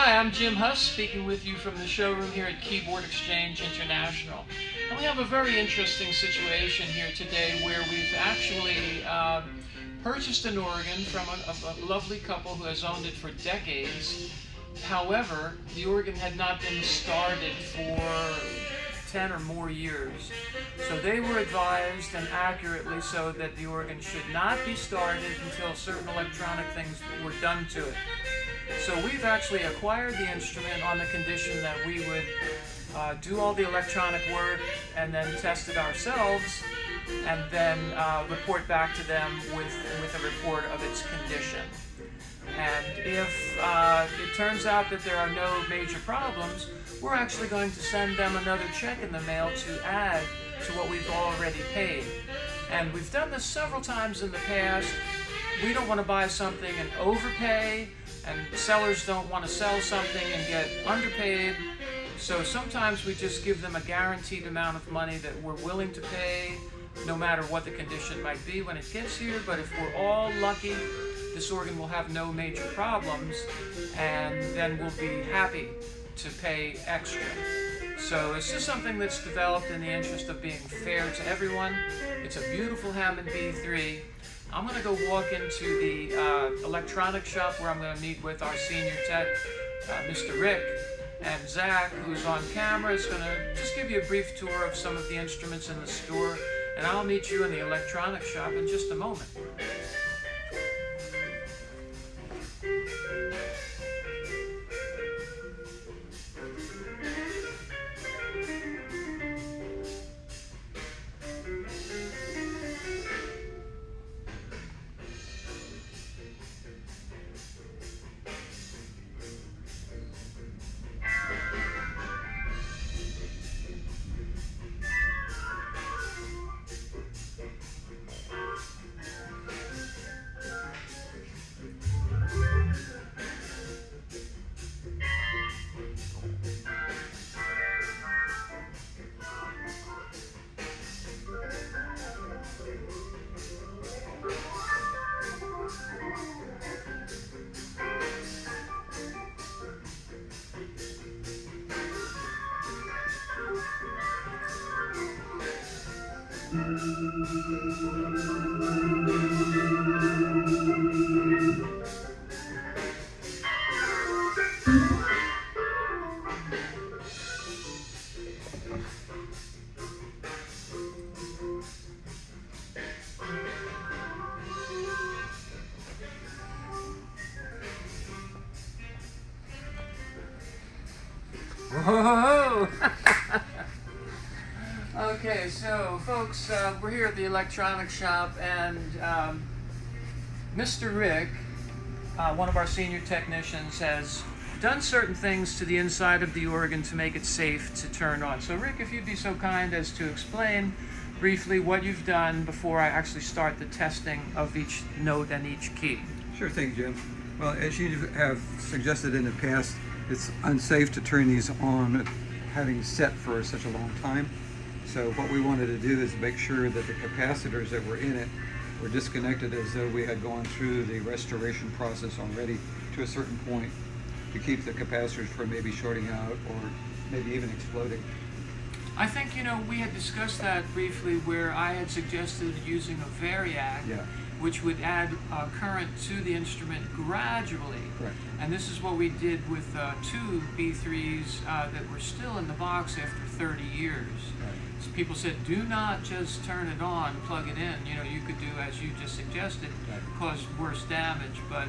Hi, I'm Jim Huss, speaking with you from the showroom here at Keyboard Exchange International. And we have a very interesting situation here today where we've actually purchased an organ from a lovely couple who has owned it for decades. However, the organ had not been started for 10 or more years. So they were advised, and accurately so, that the organ should not be started until certain electronic things were done to it. So we've actually acquired the instrument on the condition that we would do all the electronic work and then test it ourselves, and then report back to them with a report of its condition. And if it turns out that there are no major problems, we're actually going to send them another check in the mail to add to what we've already paid. And we've done this several times in the past. We don't want to buy something and overpay, and sellers don't want to sell something and get underpaid. So sometimes we just give them a guaranteed amount of money that we're willing to pay, no matter what the condition might be when it gets here. But if we're all lucky, this organ will have no major problems, and then we'll be happy to pay extra. So it's just something that's developed in the interest of being fair to everyone. It's a beautiful Hammond B3. I'm going to go walk into the electronic shop where I'm going to meet with our senior tech, Mr. Rick, and Zach, who's on camera, is going to just give you a brief tour of some of the instruments in the store, and I'll meet you in the electronic shop in just a moment. Whoa! Okay, so folks, we're here at the electronics shop, and Mr. Rick, one of our senior technicians, has done certain things to the inside of the organ to make it safe to turn on. So Rick, if you'd be so kind as to explain briefly what you've done before I actually start the testing of each note and each key. Sure thing, Jim. Well, as you have suggested in the past, it's unsafe to turn these on having set for such a long time. So what we wanted to do is make sure that the capacitors that were in it were disconnected as though we had gone through the restoration process already to a certain point, to keep the capacitors from maybe shorting out or maybe even exploding. I think, we had discussed that briefly, where I had suggested using a variac, which would add current to the instrument gradually. Correct. And this is what we did with two B3s that were still in the box after 30 years. Right. So people said, do not just turn it on, plug it in. You could do as you just suggested, cause worse damage. But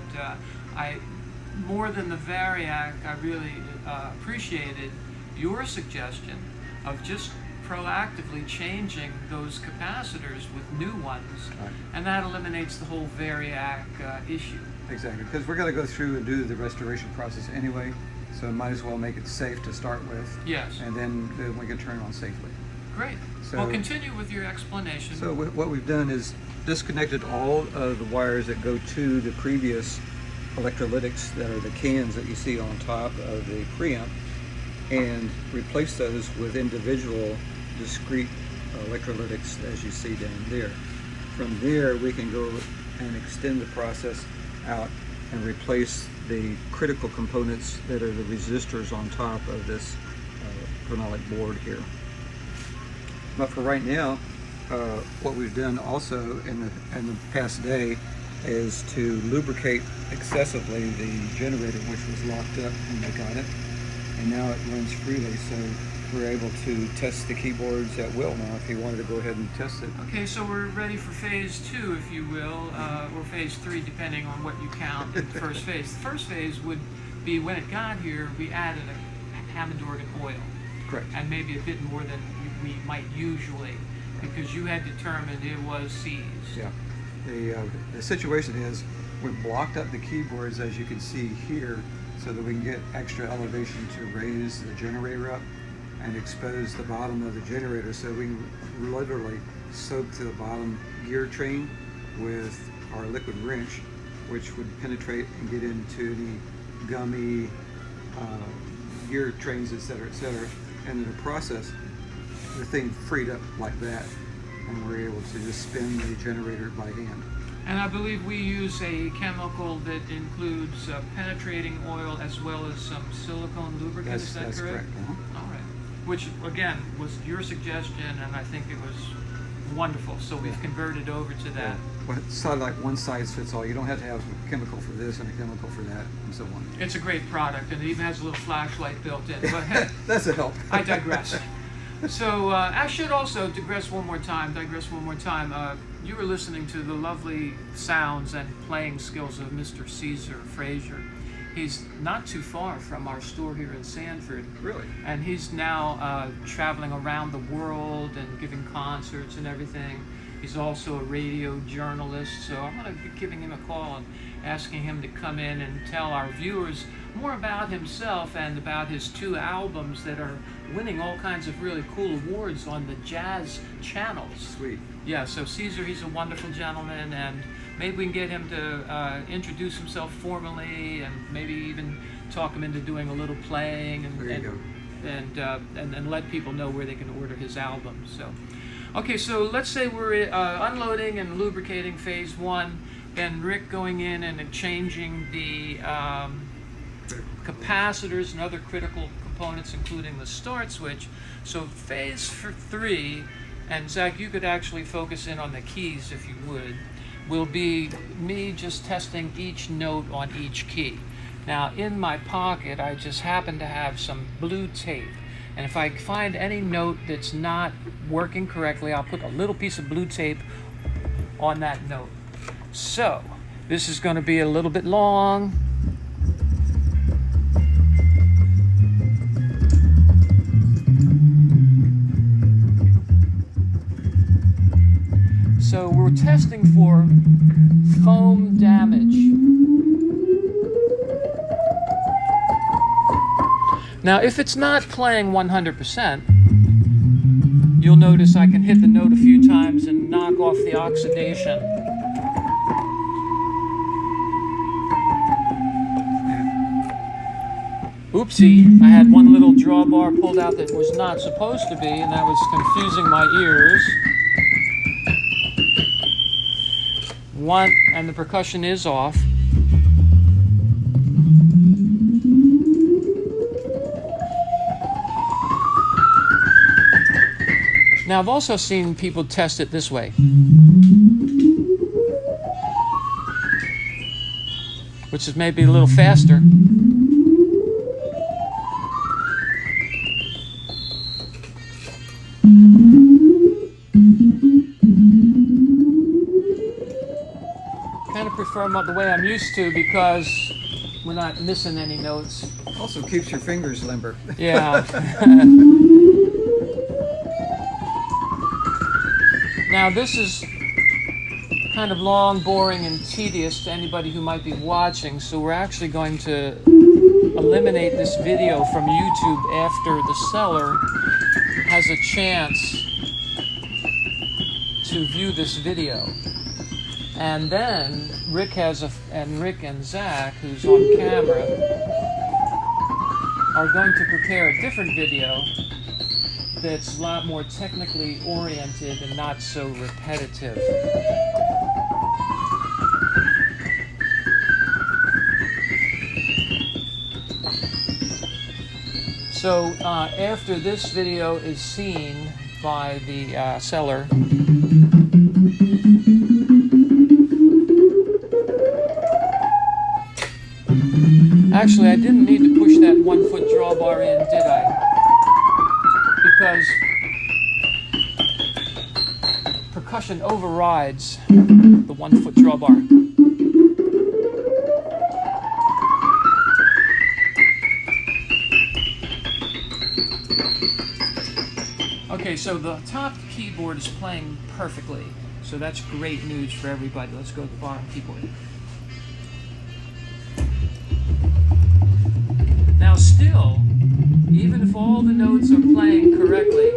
more than the variac, I really appreciated your suggestion of just proactively changing those capacitors with new ones, and that eliminates the whole variac issue. Exactly, because we're going to go through and do the restoration process anyway, so might as well make it safe to start with. Yes. And then we can turn it on safely. Great. So, well, continue with your explanation. So what we've done is disconnected all of the wires that go to the previous electrolytics, that are the cans that you see on top of the preamp, and replace those with individual discrete electrolytics as you see down there. From there we can go and extend the process out and replace the critical components that are the resistors on top of this phenolic board here. But for right now, what we've done also in the past day is to lubricate excessively the generator, which was locked up when they got it, and now it runs freely, so we're able to test the keyboards at will now if you wanted to go ahead and test it. Okay, so we're ready for phase 2, if you will, or phase 3, depending on what you count in the first phase. The first phase would be when it got here, we added a Hammond organ oil. Correct. And maybe a bit more than we might usually, because you had determined it was seized. Yeah. The situation is we've blocked up the keyboards, as you can see here, so that we can get extra elevation to raise the generator up and expose the bottom of the generator, so we can literally soak to the bottom gear train with our liquid wrench, which would penetrate and get into the gummy gear trains, etc., etc. And in the process, the thing freed up like that, and we're able to just spin the generator by hand. And I believe we use a chemical that includes penetrating oil as well as some silicone lubricant. Is that that's correct? All right. Which, again, was your suggestion, and I think it was wonderful. So we've converted over to that. Yeah. Well, it's not like one size fits all. You don't have to have a chemical for this and a chemical for that, and so on. It's a great product, and it even has a little flashlight built in. But hey, that's a help. I digress. So I should also digress one more time. You were listening to the lovely sounds and playing skills of Mr. Caesar Frazier. He's not too far from our store here in Sanford. Really? And he's now traveling around the world and giving concerts and everything. He's also a radio journalist, so I'm going to be giving him a call and asking him to come in and tell our viewers more about himself and about his 2 albums that are winning all kinds of really cool awards on the jazz channels. Sweet. Yeah, so Caesar, he's a wonderful gentleman, and maybe we can get him to introduce himself formally, and maybe even talk him into doing a little playing, and let people know where they can order his album. So, okay, so let's say we're unloading and lubricating phase 1, and Rick going in and changing the capacitors and other critical components, including the start switch. So phase 3, and Zach, you could actually focus in on the keys if you would, will be me just testing each note on each key. Now in my pocket I just happen to have some blue tape, and if I find any note that's not working correctly, I'll put a little piece of blue tape on that note. So this is going to be a little bit long. So we're testing for foam damage. Now if it's not playing 100%, you'll notice I can hit the note a few times and knock off the oxidation. Oopsie, I had one little drawbar pulled out that was not supposed to be, and that was confusing my ears. And the percussion is off. Now I've also seen people test it this way, which is maybe a little faster. Kind of prefer the way I'm used to because we're not missing any notes. Also keeps your fingers limber. Yeah. Now this is kind of long, boring, and tedious to anybody who might be watching, so we're actually going to eliminate this video from YouTube after the seller has a chance to view this video. And then Rick and Zach, who's on camera, are going to prepare a different video that's a lot more technically oriented and not so repetitive. So after this video is seen by the seller, actually I didn't need to push that 1 foot drawbar in, did I? Because percussion overrides the 1 foot drawbar. Okay, so the top keyboard is playing perfectly, so that's great news for everybody. Let's go to the bottom keyboard. Now still, even if all the notes are playing correctly,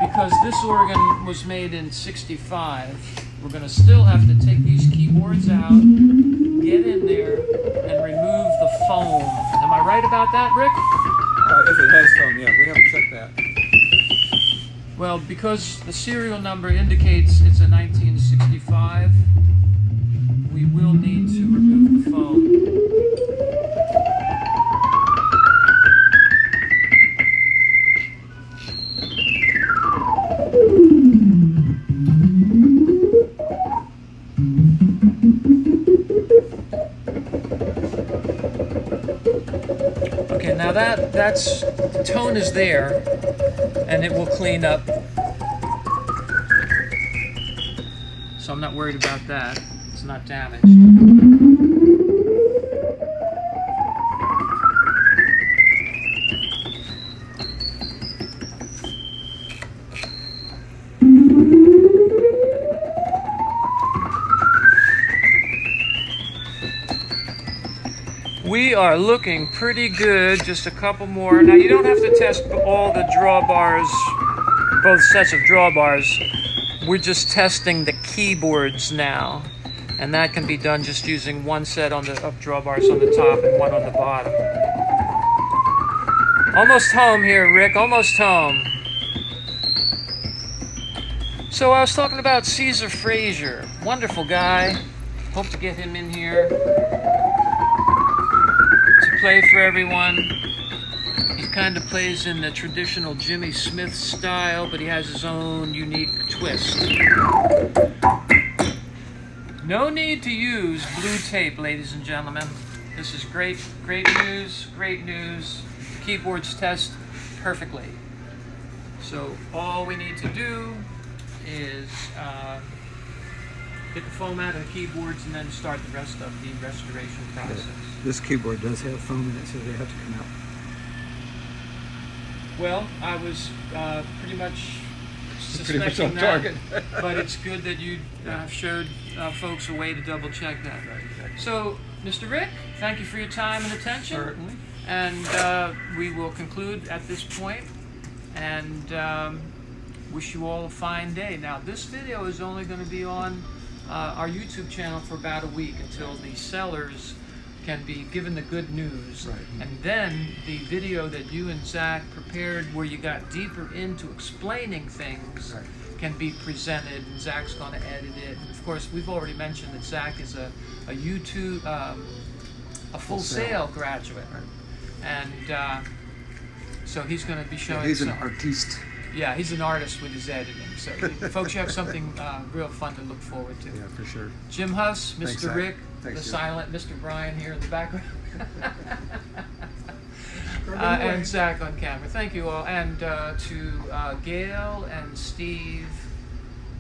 because this organ was made in '65, we're going to still have to take these keyboards out, get in there, and remove the foam. Am I right about that, Rick? If it has foam, yeah, we haven't checked that. Well, because the serial number indicates it's a 1965, we will need to remove the foam. Okay, now that's the tone is there, and it will clean up. So I'm not worried about that. It's not damaged. We are looking pretty good. Just a couple more. Now you don't have to test all the drawbars, both sets of drawbars. We're just testing the keyboards now, and that can be done just using one set of drawbars on the top and one on the bottom. Almost home here, Rick. Almost home. So I was talking about Caesar Frazier. Wonderful guy. Hope to get him in here to play for everyone. He kind of plays in the traditional Jimmy Smith style, but he has his own unique twist. No need to use blue tape, ladies and gentlemen. This is great news, great news. Keyboards test perfectly. So all we need to do is get the foam out of the keyboards and then start the rest of the restoration process. This keyboard does have foam in it, so they have to come out. Well, I was pretty much Pretty much suspecting on that, target. but it's good that you showed folks a way to double check that. Right, exactly. So, Mr. Rick, thank you for your time and attention. Certainly. And we will conclude at this point, and wish you all a fine day. Now, this video is only going to be on our YouTube channel for about a week until the sellers can be given the good news. Right. And then the video that you and Zach prepared where you got deeper into explaining things Right. can be presented, and Zach's going to edit it. And of course, we've already mentioned that Zach is a YouTube, a Full Sail graduate. Right. And so he's going to be showing He's an some, artiste. yeah, he's an artist with his editing. So folks, you have something real fun to look forward to. Yeah, for sure. Jim Huss, Mr. Thanks, Zach. Rick, Thanks, the Jim. silent Mr. Brian here in the background. And Zach on camera. Thank you all. And to Gail and Steve,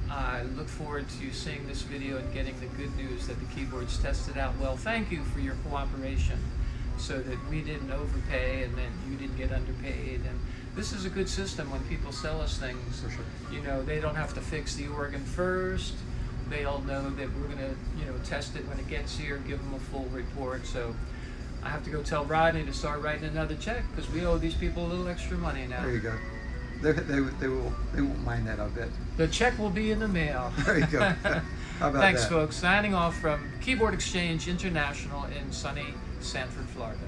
I look forward to seeing this video and getting the good news that the keyboards tested out well. Thank you for your cooperation so that we didn't overpay and then you didn't get underpaid. And this is a good system when people sell us things. For sure. You know, they don't have to fix the organ first. They all know that we're going to, you know, test it when it gets here, give them a full report. So I have to go tell Rodney to start writing another check because we owe these people a little extra money now. There you go. They won't mind that, I'll bet. The check will be in the mail. There you go. How about Thanks, that? folks. Signing off from Keyboard Exchange International in sunny Sanford, Florida.